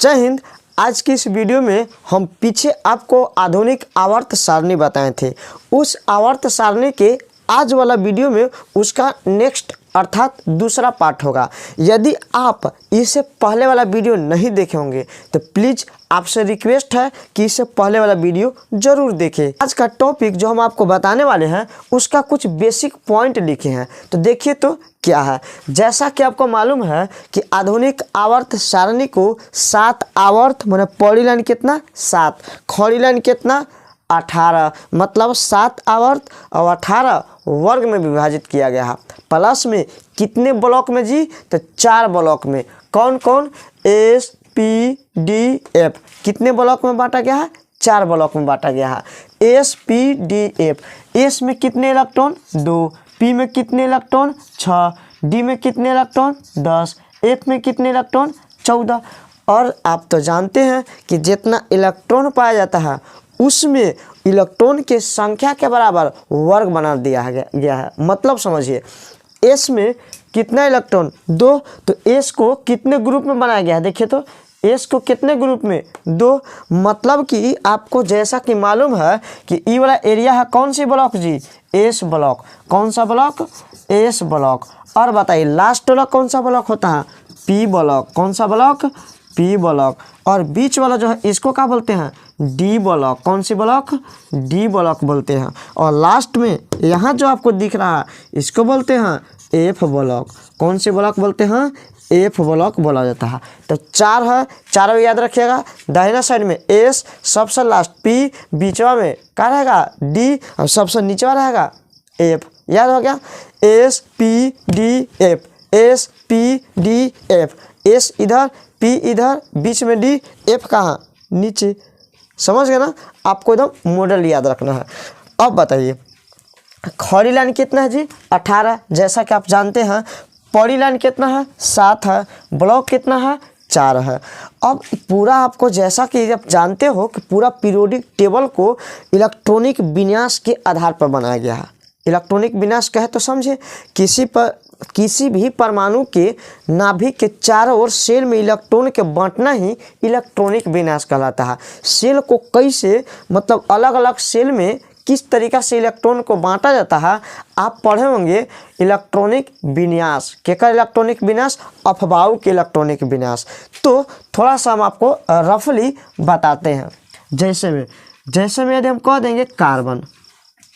जय हिंद। आज की इस वीडियो में हम पीछे आपको आधुनिक आवर्त सारणी बताए थे। उस आवर्त सारणी के आज वाला वीडियो में उसका नेक्स्ट अर्थात दूसरा पार्ट होगा। यदि आप इससे पहले वाला वीडियो नहीं देखे होंगे तो प्लीज़ आपसे रिक्वेस्ट है कि इससे पहले वाला वीडियो ज़रूर देखें। आज का टॉपिक जो हम आपको बताने वाले हैं उसका कुछ बेसिक पॉइंट लिखे हैं, तो देखिए तो क्या है। जैसा कि आपको मालूम है कि आधुनिक आवर्त सारणी को 7 आवर्त माने पौड़ी लाइन कितना 7, खड़ी लाइन कितना 18, मतलब 7 आवर्त और 18 वर्ग में विभाजित किया गया है। प्लस में कितने ब्लॉक में जी, तो 4 ब्लॉक में। कौन कौन? S P D F. कितने ब्लॉक में बांटा गया है? 4 ब्लॉक में बांटा गया है। S P D F. S में कितने इलेक्ट्रॉन? 2। पी में कितने इलेक्ट्रॉन? 6। डी में कितने इलेक्ट्रॉन? 10। एफ में कितने इलेक्ट्रॉन? 14। और आप तो जानते हैं कि जितना इलेक्ट्रॉन पाया जाता है उसमें इलेक्ट्रॉन के संख्या के बराबर वर्ग बना दिया गया है। मतलब समझिए, एस में कितना इलेक्ट्रॉन? 2, तो एस को कितने ग्रुप में बनाया गया है? देखिए तो एस को कितने ग्रुप में? 2। मतलब कि आपको जैसा कि मालूम है कि ई वाला एरिया है कौन सी ब्लॉक जी? S block. कौन सा ब्लॉक? S block. और बताइए लास्ट वाला कौन सा ब्लॉक होता है? P block. कौन सा ब्लॉक? P block. और बीच वाला जो है इसको क्या बोलते हैं? D block. कौन सी ब्लॉक? डी ब्लॉक बोलते हैं। और लास्ट में यहाँ जो आपको दिख रहा है इसको बोलते हैं एफ ब्लॉक। कौन सी ब्लॉक बोलते हैं? एफ ब्लॉक बोला जाता है। तो 4 है, चारों याद रखिएगा। दाहिना साइड में एस, सबसे लास्ट पी, बीचवा में क्या रहेगा? डी, और सबसे नीचवा रहेगा एफ। याद हो गया? S P D F. S P D F. S इधर, पी इधर, बीच में डी, एफ कहाँ? नीचे। समझ गए ना? आपको एकदम मॉडल याद रखना है। अब बताइए खड़ी लाइन कितना है जी? 18। जैसा कि आप जानते हैं पौड़ी लाइन कितना है? 7 है। ब्लॉक कितना है? 4 है। अब पूरा आपको जैसा कि आप जानते हो कि पूरा पीरियोडिक टेबल को इलेक्ट्रॉनिक विन्यास के आधार पर बनाया गया है। इलेक्ट्रॉनिक विन्यास कहे तो समझे, किसी भी परमाणु के नाभिक के चारों ओर सेल में इलेक्ट्रॉन के बांटना ही इलेक्ट्रॉनिक विन्यास कहलाता है। सेल को कैसे, मतलब अलग अलग सेल में किस तरीका से इलेक्ट्रॉन को बांटा जाता है आप पढ़े होंगे। इलेक्ट्रॉनिक विन्यास केकर इलेक्ट्रॉनिक विन्यास? अफबाऊ के इलेक्ट्रॉनिक विन्यास। तो थोड़ा सा हम आपको रफली बताते हैं। जैसे में यदि हम कह देंगे कार्बन।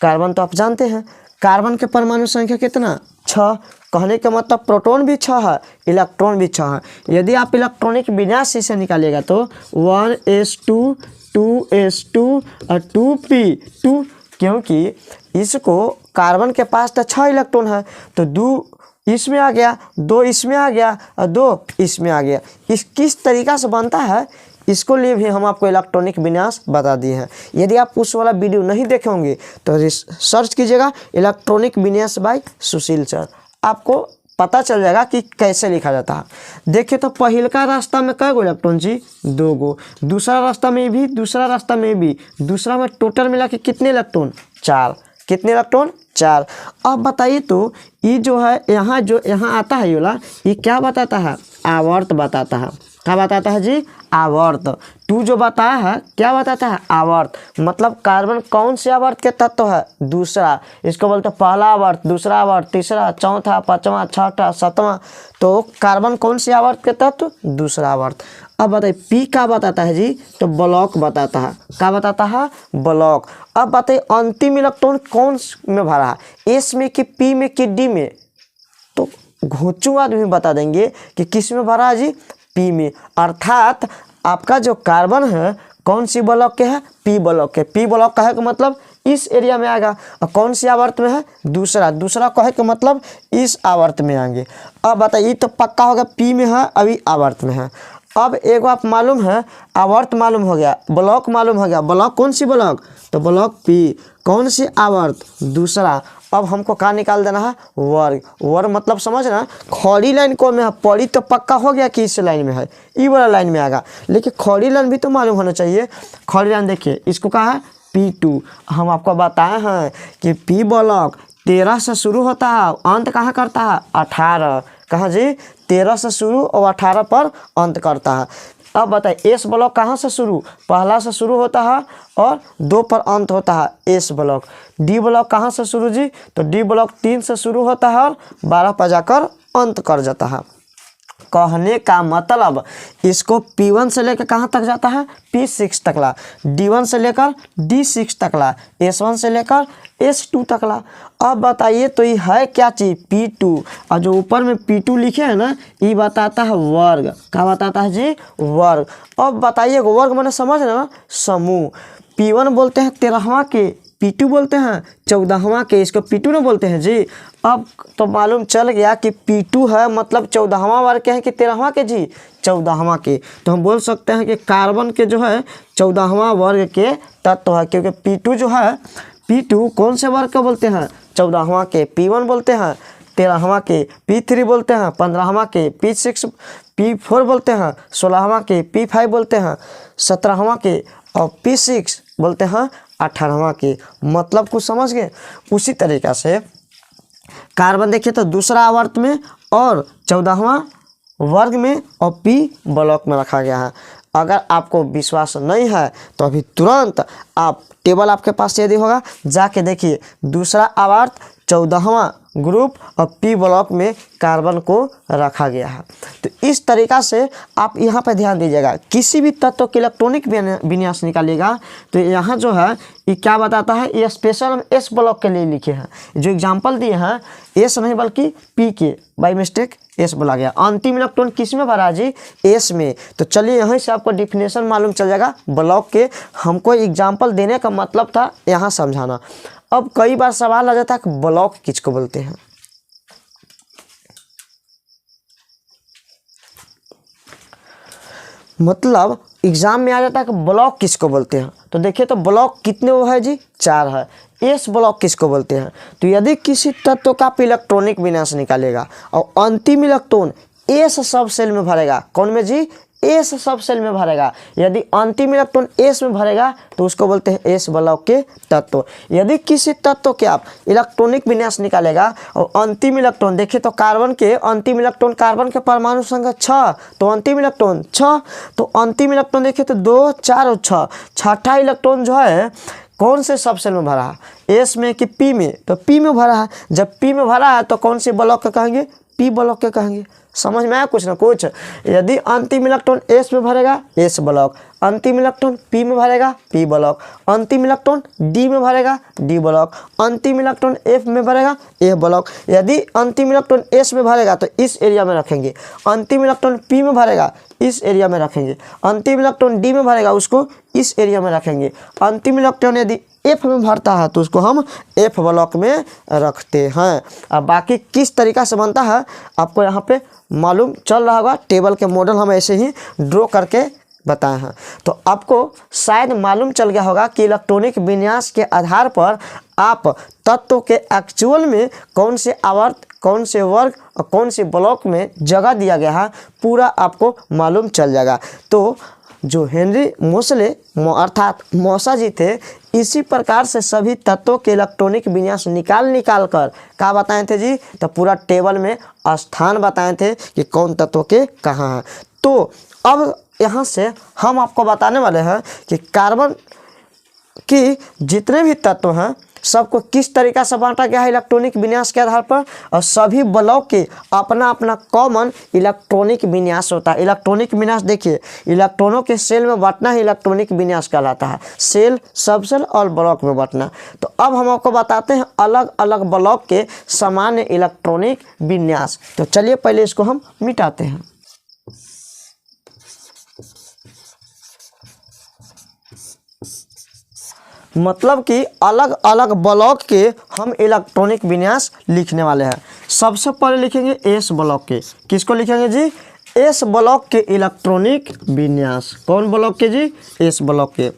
कार्बन तो आप जानते हैं, कार्बन के परमाणु संख्या कितना? 6। कहने का मतलब प्रोटॉन भी 6 है, इलेक्ट्रॉन भी 6 है। यदि आप इलेक्ट्रॉनिक विन्यास से निकालिएगा तो 1s2 2s2 और 2p2, क्योंकि इसको कार्बन के पास तो 6 इलेक्ट्रॉन है तो 2 इसमें आ गया, 2 इसमें आ गया और 2 इसमें आ गया। इस किस तरीका से बनता है इसको लिए भी हम आपको इलेक्ट्रॉनिक विन्यास बता दिए हैं। यदि आप उस वाला वीडियो नहीं देखे होंगे तो सर्च कीजिएगा इलेक्ट्रॉनिक विन्यास बाय सुशील सर, आपको पता चल जाएगा कि कैसे लिखा जाता है। देखिए तो पहला रास्ता में कै गो इलेक्ट्रॉन जी? 2 गो। दूसरा रास्ता में भी, दूसरा रास्ता में भी, दूसरा में टोटल मिला के कितने इलेक्ट्रॉन? 4। कितने इलेक्ट्रॉन? 4। अब बताइए तो ये जो है यहाँ आता है ये वाला, ये क्या बताता है? आवर्त बताता है। क्या बताता है जी? आवर्त। 2 जो बताया है क्या बताता है? आवर्त। मतलब कार्बन कौन से आवर्त के तत्व है? दूसरा। इसको बोलते हैं पहला आवर्त, दूसरा आवर्त, तीसरा, चौथा, पांचवा, छठा, सातवां। तो कार्बन कौन से आवर्त के तत्व? दूसरा आवर्त। अब बताइए पी क्या बताता है जी? तो ब्लॉक बताता है। क्या बताता है? ब्लॉक। अब बताइए अंतिम इलेक्ट्रॉन कौन में भरा है? एस में कि पी में कि डी में? तो घोंचू आदमी बता देंगे कि किस में भरा है जी? पी में। अर्थात आपका जो कार्बन है कौन सी ब्लॉक के है? पी ब्लॉक के। पी ब्लॉक का है का मतलब इस एरिया में आएगा। और कौन सी आवर्त में है? दूसरा। दूसरा का है का मतलब इस आवर्त में आएंगे। अब बताइए तो पक्का होगा पी में है, अभी आवर्त में है। अब एक आप मालूम है, आवर्त मालूम हो गया, ब्लॉक मालूम हो गया। ब्लॉक कौन सी ब्लॉक? तो ब्लॉक पी। कौन सी आवर्त? दूसरा। अब हमको क्या निकाल देना है? वर्ग। वर्ग मतलब समझना, खड़ी लाइन कौन में है? पौड़ी तो पक्का हो गया कि इस लाइन में है, ई वाला लाइन में आएगा, लेकिन खड़ी लाइन भी तो मालूम होना चाहिए। खड़ी लाइन देखिए इसको कहा है P2। हम आपको बताए हैं कि पी ब्लॉक 13 से शुरू होता है, अंत कहाँ करता है? 18। कहाँ जी? 13 से शुरू और 18 पर अंत करता है। अब बताइए एस ब्लॉक कहाँ से शुरू, पहला से शुरू होता है और 2 पर अंत होता है एस ब्लॉक। डी ब्लॉक कहाँ से शुरू जी, तो डी ब्लॉक 3 से शुरू होता है और 12 पर जाकर अंत कर जाता है। कहने का मतलब इसको P1 से लेकर कहाँ तक जाता है, P6 तकला, D1 से लेकर D6 तकला, S1 से लेकर S2 तकला। अब बताइए तो ये है क्या चीज़, P2। और जो ऊपर में P2 लिखे हैं ना, ये बताता है वर्ग। क्या बताता है जी, वर्ग। अब बताइए वर्ग मैंने समझ ना, समूह। P1 बोलते हैं 13वां के, P2 बोलते हैं 14वां के, इसको P2 ना बोलते हैं जी। अब तो मालूम चल गया कि P2 है मतलब 14वां वर्ग के हैं कि 13वां के जी, 14वां के। तो हम बोल सकते हैं कि कार्बन के जो है 14वां वर्ग के तत्व है, क्योंकि P2 जो है, P2 कौन से वर्ग का बोलते हैं, 14वां के। P1 बोलते हैं 13वां के, P3 बोलते हैं 15वां के, P4 बोलते हैं 16वां के, P5 बोलते हैं 17वां के और P6 बोलते हैं 18वां के। मतलब कुछ समझ गए। उसी तरीक़ा से कार्बन देखिए तो दूसरा आवर्त में और 14वां वर्ग में और P ब्लॉक में रखा गया है। अगर आपको विश्वास नहीं है तो अभी तुरंत आप टेबल आपके पास यदि होगा जाके देखिए, दूसरा आवर्त 14वां ग्रुप और P ब्लॉक में कार्बन को रखा गया है। तो इस तरीक़ा से आप यहाँ पर ध्यान दीजिएगा, किसी भी तत्व के इलेक्ट्रॉनिक विन्यास निकालिएगा तो यहाँ जो है ये क्या बताता है, ये स्पेशल हम एस ब्लॉक के लिए लिखे हैं। जो एग्जाम्पल दिए हैं एस नहीं बल्कि पी के, बाई मिस्टेक एस बोला गया। अंतिम इलेक्ट्रॉन किस में भरा जी, एस में। तो चलिए यहाँ से आपको डिफिनेशन मालूम चल जाएगा ब्लॉक के। हमको एग्जाम्पल देने का मतलब था यहाँ समझाना। अब कई बार सवाल आ जाता है कि ब्लॉक किसको बोलते हैं। मतलब एग्जाम में आ जाता है कि ब्लॉक किसको बोलते हैं। तो देखिए तो ब्लॉक कितने वो है जी, 4 है। एस ब्लॉक किसको बोलते हैं, तो यदि किसी तत्व का इलेक्ट्रॉनिक विन्यास निकालेगा और अंतिम इलेक्ट्रॉन एस सब सेल में भरेगा, कौन में जी, एस सब सेल में भरेगा। यदि अंतिम इलेक्ट्रॉन एस में भरेगा तो उसको बोलते हैं एस ब्लॉक के तत्व। यदि किसी तत्व के आप इलेक्ट्रॉनिक विन्यास निकालेगा और अंतिम इलेक्ट्रॉन देखिए तो कार्बन के अंतिम इलेक्ट्रॉन, कार्बन के परमाणु संख्या 6, तो अंतिम इलेक्ट्रॉन 6, तो अंतिम इलेक्ट्रॉन देखिए तो 2, 4 और 6, छठा इलेक्ट्रॉन जो है कौन से सब सेल में भरा है, एस में कि पी में, तो पी में भरा है। जब पी में भरा है तो कौन से ब्लॉक के कहेंगे, पी ब्लॉक के कहेंगे। समझ में आया कुछ ना कुछ। यदि अंतिम इलेक्ट्रॉन एस में भरेगा एस ब्लॉक, अंतिम इलेक्ट्रॉन पी में भरेगा पी ब्लॉक, अंतिम इलेक्ट्रॉन डी में भरेगा डी ब्लॉक, अंतिम इलेक्ट्रॉन एफ में भरेगा एफ ब्लॉक। यदि अंतिम इलेक्ट्रॉन एस में भरेगा तो इस एरिया में रखेंगे, अंतिम इलेक्ट्रॉन पी में भरेगा इस एरिया में रखेंगे, अंतिम इलेक्ट्रॉन डी में भरेगा उसको इस एरिया में रखेंगे, अंतिम इलेक्ट्रॉन यदि एफ में भरता है तो उसको हम एफ ब्लॉक में रखते हैं। अब बाकी किस तरीक़ा से बनता है आपको यहाँ पे मालूम चल रहा होगा। टेबल के मॉडल हम ऐसे ही ड्रॉ करके बताए हैं। तो आपको शायद मालूम चल गया होगा कि इलेक्ट्रॉनिक विन्यास के आधार पर आप तत्व के एक्चुअल में कौन से आवर्त, कौन से वर्ग और कौन से ब्लॉक में जगह दिया गया है, पूरा आपको मालूम चल जाएगा। तो जो हेनरी मोसले अर्थात मौसा जी थे, इसी प्रकार से सभी तत्वों के इलेक्ट्रॉनिक विन्यास निकाल कर क्या बताए थे जी, तो पूरा टेबल में स्थान बताए थे कि कौन तत्व के कहाँ हैं। तो अब यहाँ से हम आपको बताने वाले हैं कि कार्बन की जितने भी तत्व हैं सबको किस तरीक़ा से बांटा गया है इलेक्ट्रॉनिक विन्यास के आधार पर, और सभी ब्लॉक के अपना अपना कॉमन इलेक्ट्रॉनिक विन्यास होता है। इलेक्ट्रॉनिक विन्यास देखिए, इलेक्ट्रॉनों के सेल में बांटना ही इलेक्ट्रॉनिक विन्यास कहलाता है, सेल, सब सेल और ब्लॉक में बांटना। तो अब हम आपको बताते हैं अलग अलग ब्लॉक के सामान्य इलेक्ट्रॉनिक विन्यास। तो चलिए पहले इसको हम मिटाते हैं। मतलब कि अलग अलग ब्लॉक के हम इलेक्ट्रॉनिक विन्यास लिखने वाले हैं। सबसे पहले लिखेंगे एस ब्लॉक के, किसको लिखेंगे जी, एस ब्लॉक के इलेक्ट्रॉनिक विन्यास। कौन ब्लॉक के जी, एस ब्लॉक के।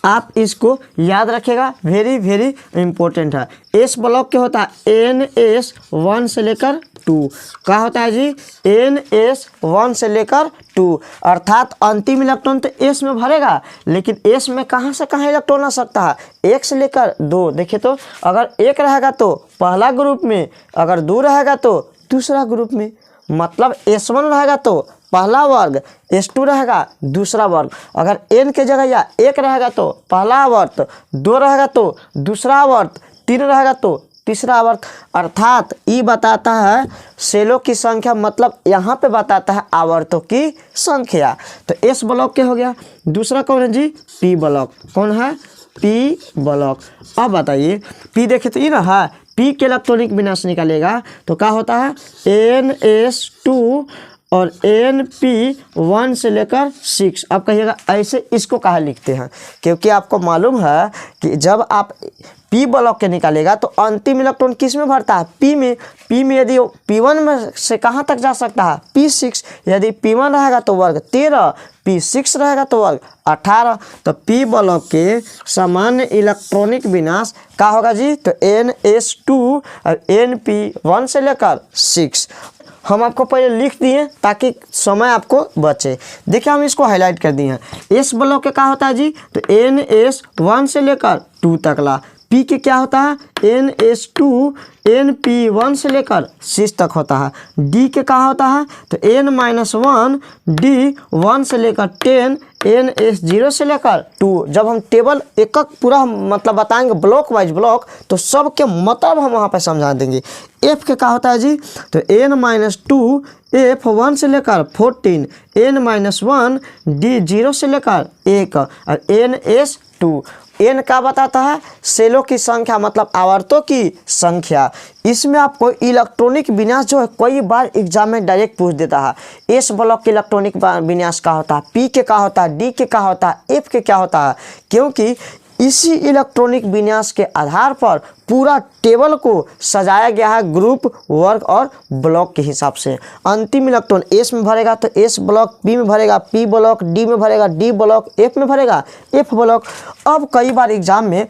आप इसको याद रखिएगा, वेरी वेरी इंपॉर्टेंट है। एस ब्लॉक के होता है NS1 से लेकर 2। क्या होता है जी, NS1 से लेकर 2, अर्थात अंतिम इलेक्ट्रॉन तो एस में भरेगा, लेकिन एस में कहाँ से कहाँ इलेक्ट्रॉन आ सकता है, 1 से लेकर 2। देखिए तो अगर 1 रहेगा तो पहला ग्रुप में, अगर 2 रहेगा तो दूसरा ग्रुप में। मतलब S1 रहेगा तो पहला वर्ग, S2 रहेगा दूसरा वर्ग। अगर n के जगह या 1 रहेगा तो पहला आवर्त, 2 रहेगा तो दूसरा आवर्त, 3 रहेगा तो तीसरा आवर्त। अर्थात ये बताता है सेलों की संख्या, मतलब यहाँ पे बताता है आवर्तों की संख्या। तो S ब्लॉक के हो गया। दूसरा कौन है जी? P block. कौन है? P block. अब बताइए P देखे तो ये ना है, P के इलेक्ट्रॉनिक विन्यास निकालेगा तो क्या होता है? NS2 और NP1 से लेकर 6। अब कहिएगा ऐसे इसको कहाँ लिखते हैं? क्योंकि आपको मालूम है कि जब आप P ब्लॉक के निकालेगा तो अंतिम इलेक्ट्रॉन किस में भरता है? P में। P में यदि P1 में से कहाँ तक जा सकता है? P6। यदि P1 रहेगा तो वर्ग 13, P6 रहेगा तो वर्ग 18। तो P ब्लॉक के सामान्य इलेक्ट्रॉनिक विन्यास क्या होगा जी? तो NS2 और NP1 से लेकर 6। हम आपको पहले लिख दिए ताकि समय आपको बचे। देखिए हम इसको हाईलाइट कर दिए हैं। S ब्लॉक के क्या होता है जी? तो NS1 से लेकर 2 तक ला। P के क्या होता है? NS2 NP1 से लेकर 6 तक होता है। D के क्या होता है? तो N-1 D1 से लेकर 10 NS0 से लेकर 2। जब हम टेबल एक पूरा मतलब बताएंगे ब्लॉक वाइज ब्लॉक तो सब के मतलब हम वहाँ पे समझा देंगे। F के क्या होता है जी? तो N-2 F1 से लेकर 14 N-1 D0 से लेकर 1 और NS2। N का बताता है सेलों की संख्या, मतलब आवर्तों की संख्या। इसमें आपको इलेक्ट्रॉनिक विन्यास जो है कई बार एग्जाम में डायरेक्ट पूछ देता है। S ब्लॉक के इलेक्ट्रॉनिक विन्यास क्या होता है? P के क्या होता है? D के क्या होता है? F के क्या होता है? क्योंकि इसी इलेक्ट्रॉनिक विन्यास के आधार पर पूरा टेबल को सजाया गया है ग्रुप, वर्ग और ब्लॉक के हिसाब से। अंतिम इलेक्ट्रॉन S में भरेगा तो S ब्लॉक, P में भरेगा P ब्लॉक, D में भरेगा D ब्लॉक, F में भरेगा F ब्लॉक। अब कई बार एग्जाम में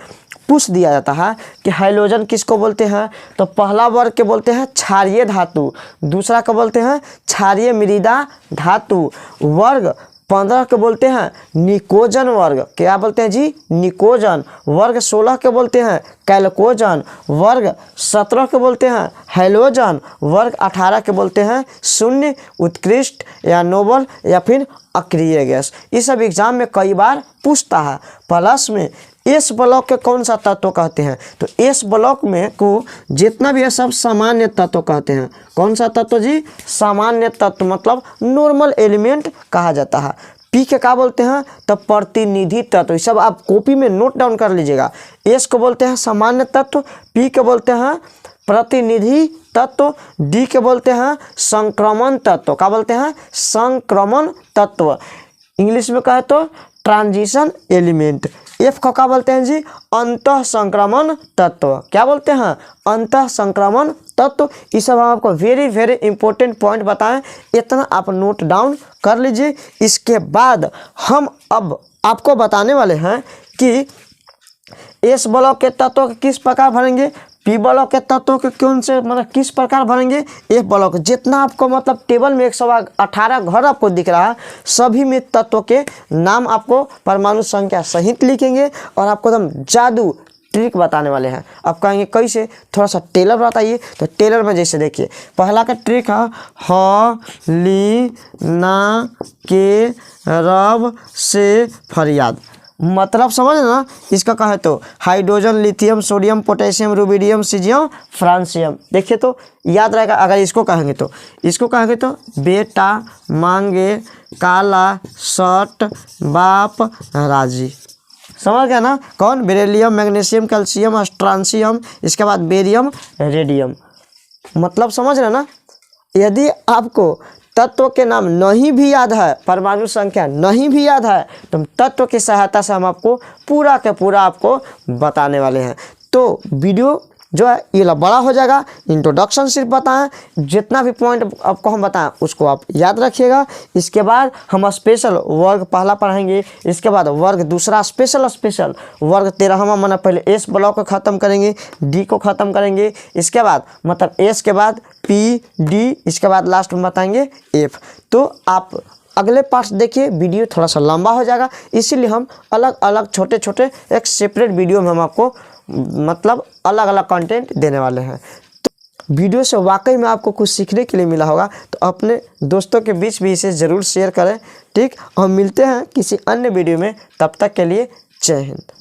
पूछ दिया जाता है कि हाइड्रोजन किसको बोलते हैं? तो पहला वर्ग के बोलते हैं क्षारीय धातु, दूसरा को बोलते हैं क्षारीय मृदा धातु। वर्ग 15 के बोलते हैं निकोजन वर्ग। क्या बोलते हैं जी? निकोजन। वर्ग 16 के बोलते हैं कैल्कोजन। वर्ग 17 के बोलते हैं हैलोजन। वर्ग 18 के बोलते हैं शून्य, उत्कृष्ट या नोबल या फिर अक्रिय गैस। ये सब एग्जाम में कई बार पूछता है। प्लस में S ब्लॉक के कौन सा तत्व कहते हैं? तो S ब्लॉक में को जितना भी है सब सामान्य तत्व कहते हैं। कौन सा तत्व जी? सामान्य तत्व, मतलब नॉर्मल एलिमेंट कहा जाता है। P के क्या बोलते हैं? तो प्रतिनिधि तत्व। ये सब आप कॉपी में नोट डाउन कर लीजिएगा। S को बोलते हैं सामान्य तत्व, P के बोलते हैं प्रतिनिधि तत्व, D के बोलते हैं संक्रमण तत्व। क्या बोलते हैं? संक्रमण तत्व। इंग्लिश में कहे तो ट्रांजिशन एलिमेंट। F को क्या बोलते हैं जी? अंतः संक्रमण तत्व। क्या बोलते हैं? अंतः संक्रमण तत्व। ये सब हम आपको वेरी इंपॉर्टेंट पॉइंट बताएं, इतना आप नोट डाउन कर लीजिए। इसके बाद हम अब आपको बताने वाले हैं कि S ब्लॉक के तत्व किस प्रकार भरेंगे, P ब्लॉक के तत्वों के कौन से मतलब किस प्रकार भरेंगे, F ब्लॉक जितना आपको मतलब टेबल में 118 घर आपको दिख रहा है सभी में तत्वों के नाम आपको परमाणु संख्या सहित लिखेंगे और आपको एकदम जादू ट्रिक बताने वाले हैं। आप कहेंगे कैसे, थोड़ा सा टेलर बताइए। तो टेलर में जैसे देखिए पहला का ट्रिक है ह ली ना के रब से फरियाद। मतलब समझ ना, इसका कहे तो hydrogen, lithium, sodium, potassium, rubidium, caesium, francium. देखिए तो याद रहेगा। अगर इसको कहेंगे तो बेटा मांगे काला शर्ट बाप राजी। समझ गया ना? कौन? बेरिलियम, मैग्नीशियम, कैल्शियम, स्ट्रांसियम, इसके बाद बेरियम, रेडियम। मतलब समझ रहे ना? यदि आपको तत्व के नाम नहीं भी याद है, परमाणु संख्या नहीं भी याद है, तो तत्व की सहायता से हम आपको पूरा के पूरा आपको बताने वाले हैं। तो वीडियो जो है ये बड़ा हो जाएगा। इंट्रोडक्शन सिर्फ बताएं, जितना भी पॉइंट आपको हम बताएं उसको आप याद रखिएगा। इसके बाद हम स्पेशल वर्ग पहला पढ़ाएंगे, इसके बाद वर्ग दूसरा स्पेशल वर्ग 13वां माना पहले S ब्लॉक को ख़त्म करेंगे, D को ख़त्म करेंगे, इसके बाद मतलब S के बाद P D, इसके बाद लास्ट में बताएंगे F। तो आप अगले पार्ट देखिए, वीडियो थोड़ा सा लंबा हो जाएगा, इसीलिए हम अलग अलग छोटे छोटे एक सेपरेट वीडियो में हम आपको मतलब अलग अलग कंटेंट देने वाले हैं। वीडियो से वाकई में आपको कुछ सीखने के लिए मिला होगा तो अपने दोस्तों के बीच भी इसे ज़रूर शेयर करें। ठीक, हम मिलते हैं किसी अन्य वीडियो में, तब तक के लिए जय हिंद।